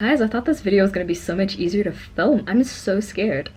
Guys, I thought this video was gonna be so much easier to film. I'm so scared.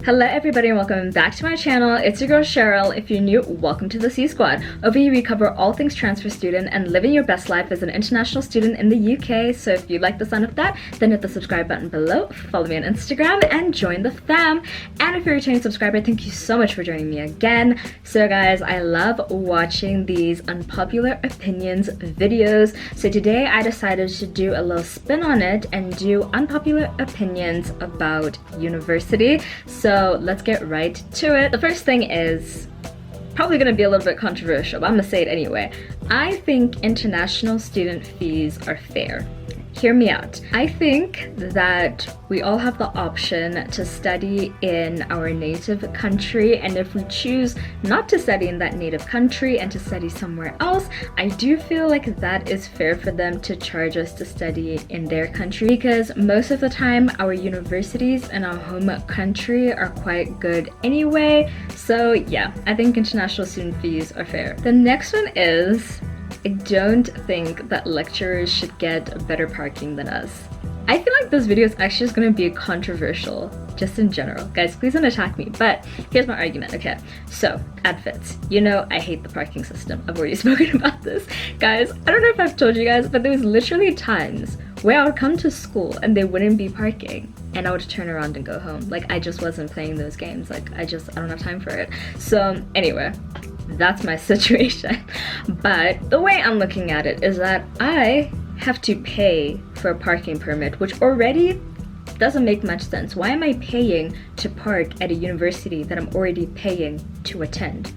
Hello everybody and welcome back to my channel. It's your girl Cheryl. If you're new, welcome to the C Squad. Over here we cover all things transfer student and living your best life as an international student in the UK. So if you like the sound of that, then hit the subscribe button below, follow me on Instagram, and join the fam. And if you're a returning subscriber, thank you so much for joining me again. So guys, I love watching these unpopular opinions videos. So today I decided to do a little spin on it and do unpopular opinions about university. So let's get right to it. The first thing is probably gonna be a little bit controversial, but I'm gonna say it anyway. I think international student fees are fair. Hear me out. I think that we all have the option to study in our native country, and if we choose not to study in that native country and to study somewhere else, I do feel like that is fair for them to charge us to study in their country, because most of the time our universities in our home country are quite good anyway. So yeah, I think international student fees are fair. The next one is, I don't think that lecturers should get better parking than us. I feel like this video is actually just gonna be controversial, just in general. Guys, please don't attack me, but here's my argument, okay? So, at Wits, you know I hate the parking system. I've already spoken about this. Guys, I don't know if I've told you guys, but there was literally times where I would come to school and there wouldn't be parking, and I would turn around and go home. Like, I just wasn't playing those games. Like, I don't have time for it. So, anyway, that's my situation. But the way I'm looking at it is that I have to pay for a parking permit, which already doesn't make much sense. Why am I paying to park at a university that I'm already paying to attend?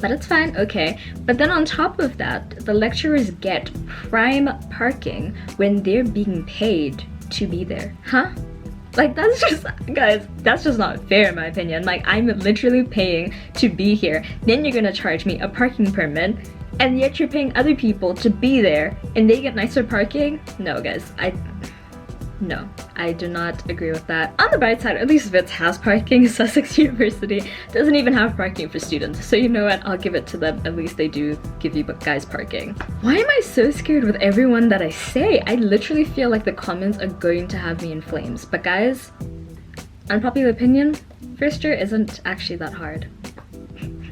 But it's fine, okay. But then on top of that, the lecturers get prime parking when they're being paid to be there. Huh? Like, that's just, guys, that's just not fair in my opinion. Like, I'm literally paying to be here, then you're gonna charge me a parking permit, and yet you're paying other people to be there and they get nicer parking? No guys, no, I do not agree with that. On the bright side, at least Wits has parking. Sussex University doesn't even have parking for students, so you know what, I'll give it to them. At least they do give you guys parking. Why am I so scared with everyone that I say? I literally feel like the comments are going to have me in flames. But guys, unpopular opinion, first year isn't actually that hard.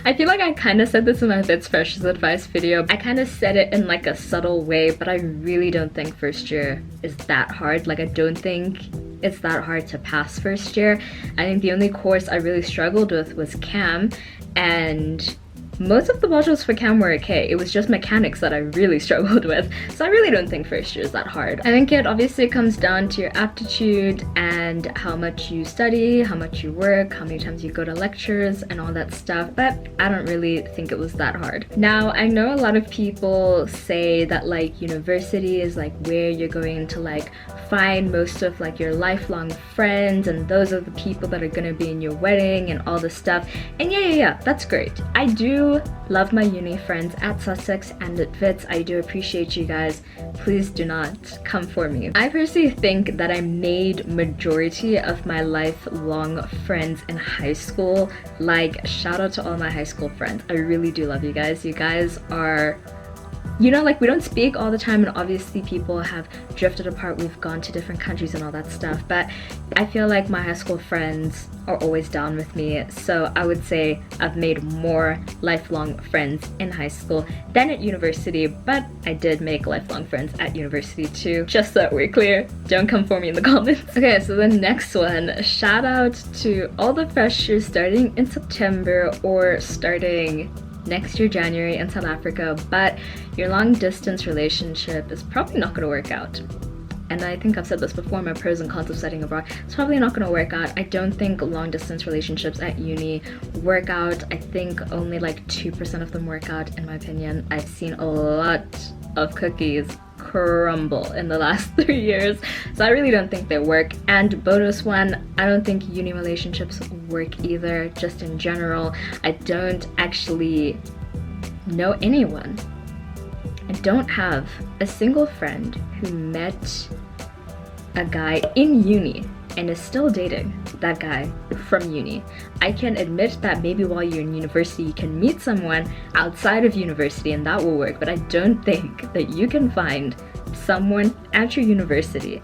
I feel like I kind of said this in my Wits Freshers Advice video. I kind of said it in like a subtle way, but I really don't think first year is that hard. Like, I don't think it's that hard to pass first year. I think the only course I really struggled with was Cam, and most of the modules for Cam were okay. It was just mechanics that I really struggled with. So I really don't think first year is that hard. I think it obviously comes down to your aptitude and how much you study, how much you work, how many times you go to lectures and all that stuff, but I don't really think it was that hard. Now, I know a lot of people say that like university is like where you're going to like find most of like your lifelong friends, and those are the people that are gonna be in your wedding and all this stuff. And yeah, that's great. I do love my uni friends at Sussex and at Wits. I do appreciate you guys. Please do not come for me. I personally think that I made majority of my lifelong friends in high school. Like, shout out to all my high school friends. I really do love you guys. You guys are, you know, like, we don't speak all the time, and obviously people have drifted apart. We've gone to different countries and all that stuff, but I feel like my high school friends are always down with me. So I would say I've made more lifelong friends in high school than at university, but I did make lifelong friends at university too. Just so that we're clear, don't come for me in the comments. Okay, so the next one, shout out to all the freshers starting in September or starting next year January in South Africa, but your long distance relationship is probably not going to work out. And I think I've said this before, my pros and cons of studying abroad, it's probably not going to work out. I don't think long distance relationships at uni work out. I think only like 2% of them work out, in my opinion. I've seen a lot of cookies crumble in the last 3 years, so I really don't think they work. And bonus one, I don't think uni relationships work either. Just in general, I don't actually know anyone in don't have a single friend who met a guy in uni and is still dating that guy from uni. I can admit that maybe while you're in university you can meet someone outside of university and that will work, but I don't think that you can find someone at your university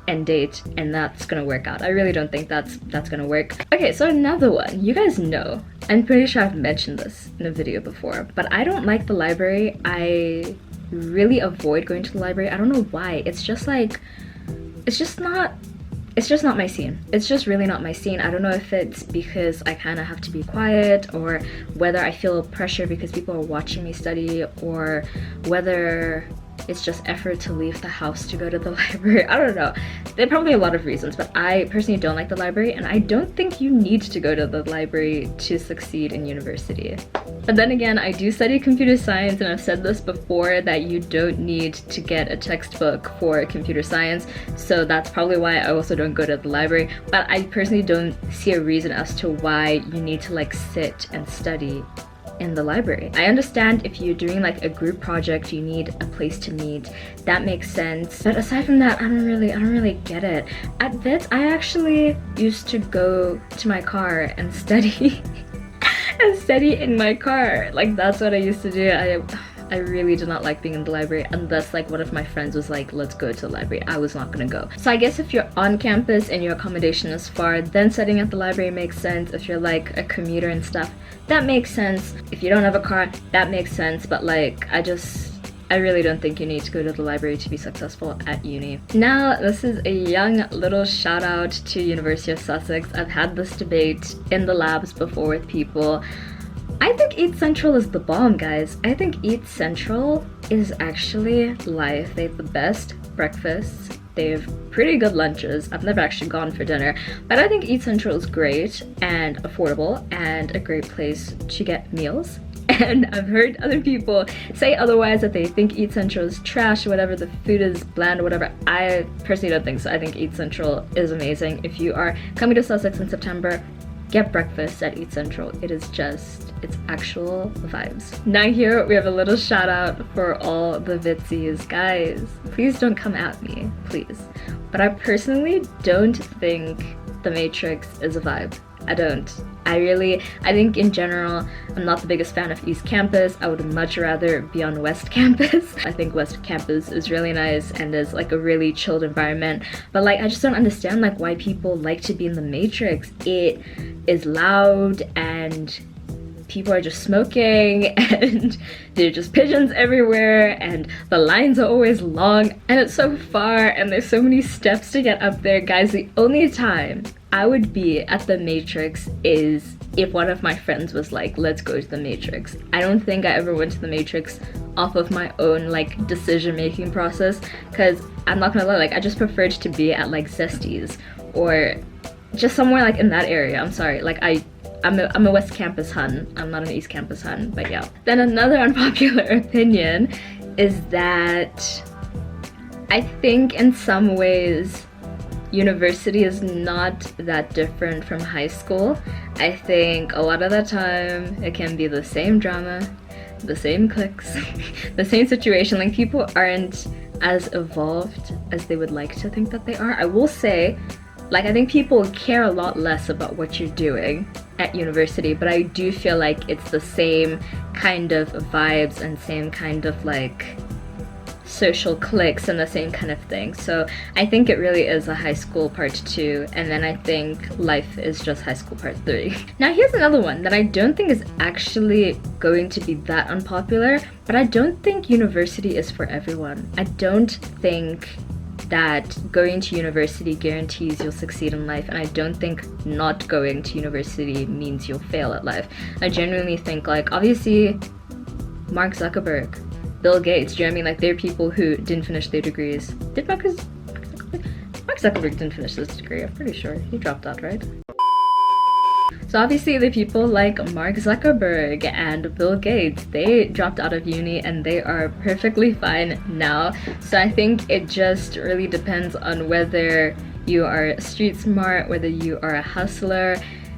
and date and that's gonna work out. I really don't think that's gonna work. Okay, so another one. You guys know, I'm pretty sure I've mentioned this in a video before, but I don't like the library. I really avoid going to the library. I don't know why. It's just like, it's just not my scene. It's just really not my scene. I don't know if it's because I kind of have to be quiet, or whether I feel pressure because people are watching me study, or whether it's just effort to leave the house to go to the library. I don't know. There are probably a lot of reasons, but I personally don't like the library, and I don't think you need to go to the library to succeed in university. But then again, I do study computer science, and I've said this before that you don't need to get a textbook for computer science, so that's probably why I also don't go to the library. But I personally don't see a reason as to why you need to like sit and study in the library. I understand if you're doing like a group project, you need a place to meet. That makes sense. But aside from that, I don't really get it. At Wits, I actually used to go to my car and study and study in my car. Like that's what I used to do. I really do not like being in the library unless like one of my friends was like, let's go to the library. I was not gonna go. So I guess if you're on campus and your accommodation is far, then studying at the library makes sense. If you're like a commuter and stuff, that makes sense. If you don't have a car, that makes sense. But like, I really don't think you need to go to the library to be successful at uni. Now, this is a young little shout out to University of Sussex. I've had this debate in the labs before with people. I think Eat Central is the bomb, guys. I think Eat Central is actually life. They have the best breakfasts. They have pretty good lunches. I've never actually gone for dinner, but I think Eat Central is great and affordable and a great place to get meals. And I've heard other people say otherwise, that they think Eat Central is trash or whatever, the food is bland or whatever. I personally don't think so. I think Eat Central is amazing. If you are coming to Sussex in September, get breakfast at Eat Central. It is just, it's actual vibes. Now here we have a little shout out for all the Witsies. Guys, please don't come at me, please. But I personally don't think The Matrix is a vibe. I don't. I think in general, I'm not the biggest fan of East Campus. I would much rather be on West Campus. I think West Campus is really nice and is like a really chilled environment. But like, I just don't understand like why people like to be in the Matrix. It is loud and people are just smoking and there are just pigeons everywhere and the lines are always long and it's so far and there's so many steps to get up there. Guys, the only time I would be at the Matrix is if one of my friends was like, let's go to the Matrix. I don't think I ever went to the Matrix off of my own like decision-making process, because I'm not gonna lie, like I just preferred to be at like Zesties or just somewhere like in that area. I'm sorry, like I'm a West Campus hun. I'm not an East Campus hun, but yeah. Then another unpopular opinion is that I think in some ways university is not that different from high school. I think a lot of the time it can be the same drama, the same cliques, the same situation. Like people aren't as evolved as they would like to think that they are. I will say, like I think people care a lot less about what you're doing at university, but I do feel like it's the same kind of vibes and same kind of like social cliques and the same kind of thing. So I think it really is a high school part 2, and then I think life is just high school part 3. Now here's another one that I don't think is actually going to be that unpopular, but I don't think university is for everyone. I don't think that going to university guarantees you'll succeed in life, and I don't think not going to university means you'll fail at life. I genuinely think, like, obviously Mark Zuckerberg, Bill Gates, do you know what I mean? Like, they're people who didn't finish their degrees. Did Mark Zuckerberg didn't finish his degree, I'm pretty sure. He dropped out, right? So obviously the people like Mark Zuckerberg and Bill Gates, they dropped out of uni and they are perfectly fine now. So I think it just really depends on whether you are street smart, whether you are a hustler.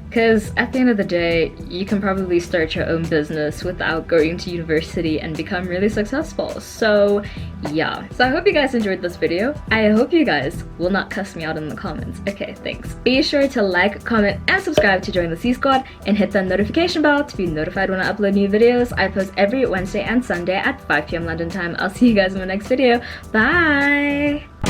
Because at the end of the day, you can probably start your own business without going to university and become really successful. So yeah. So I hope you guys enjoyed this video. I hope you guys will not cuss me out in the comments. Okay, thanks. Be sure to like, comment, and subscribe to join the C Squad, and hit the notification bell to be notified when I upload new videos. I post every Wednesday and Sunday at 5 p.m. London time. I'll see you guys in my next video. Bye!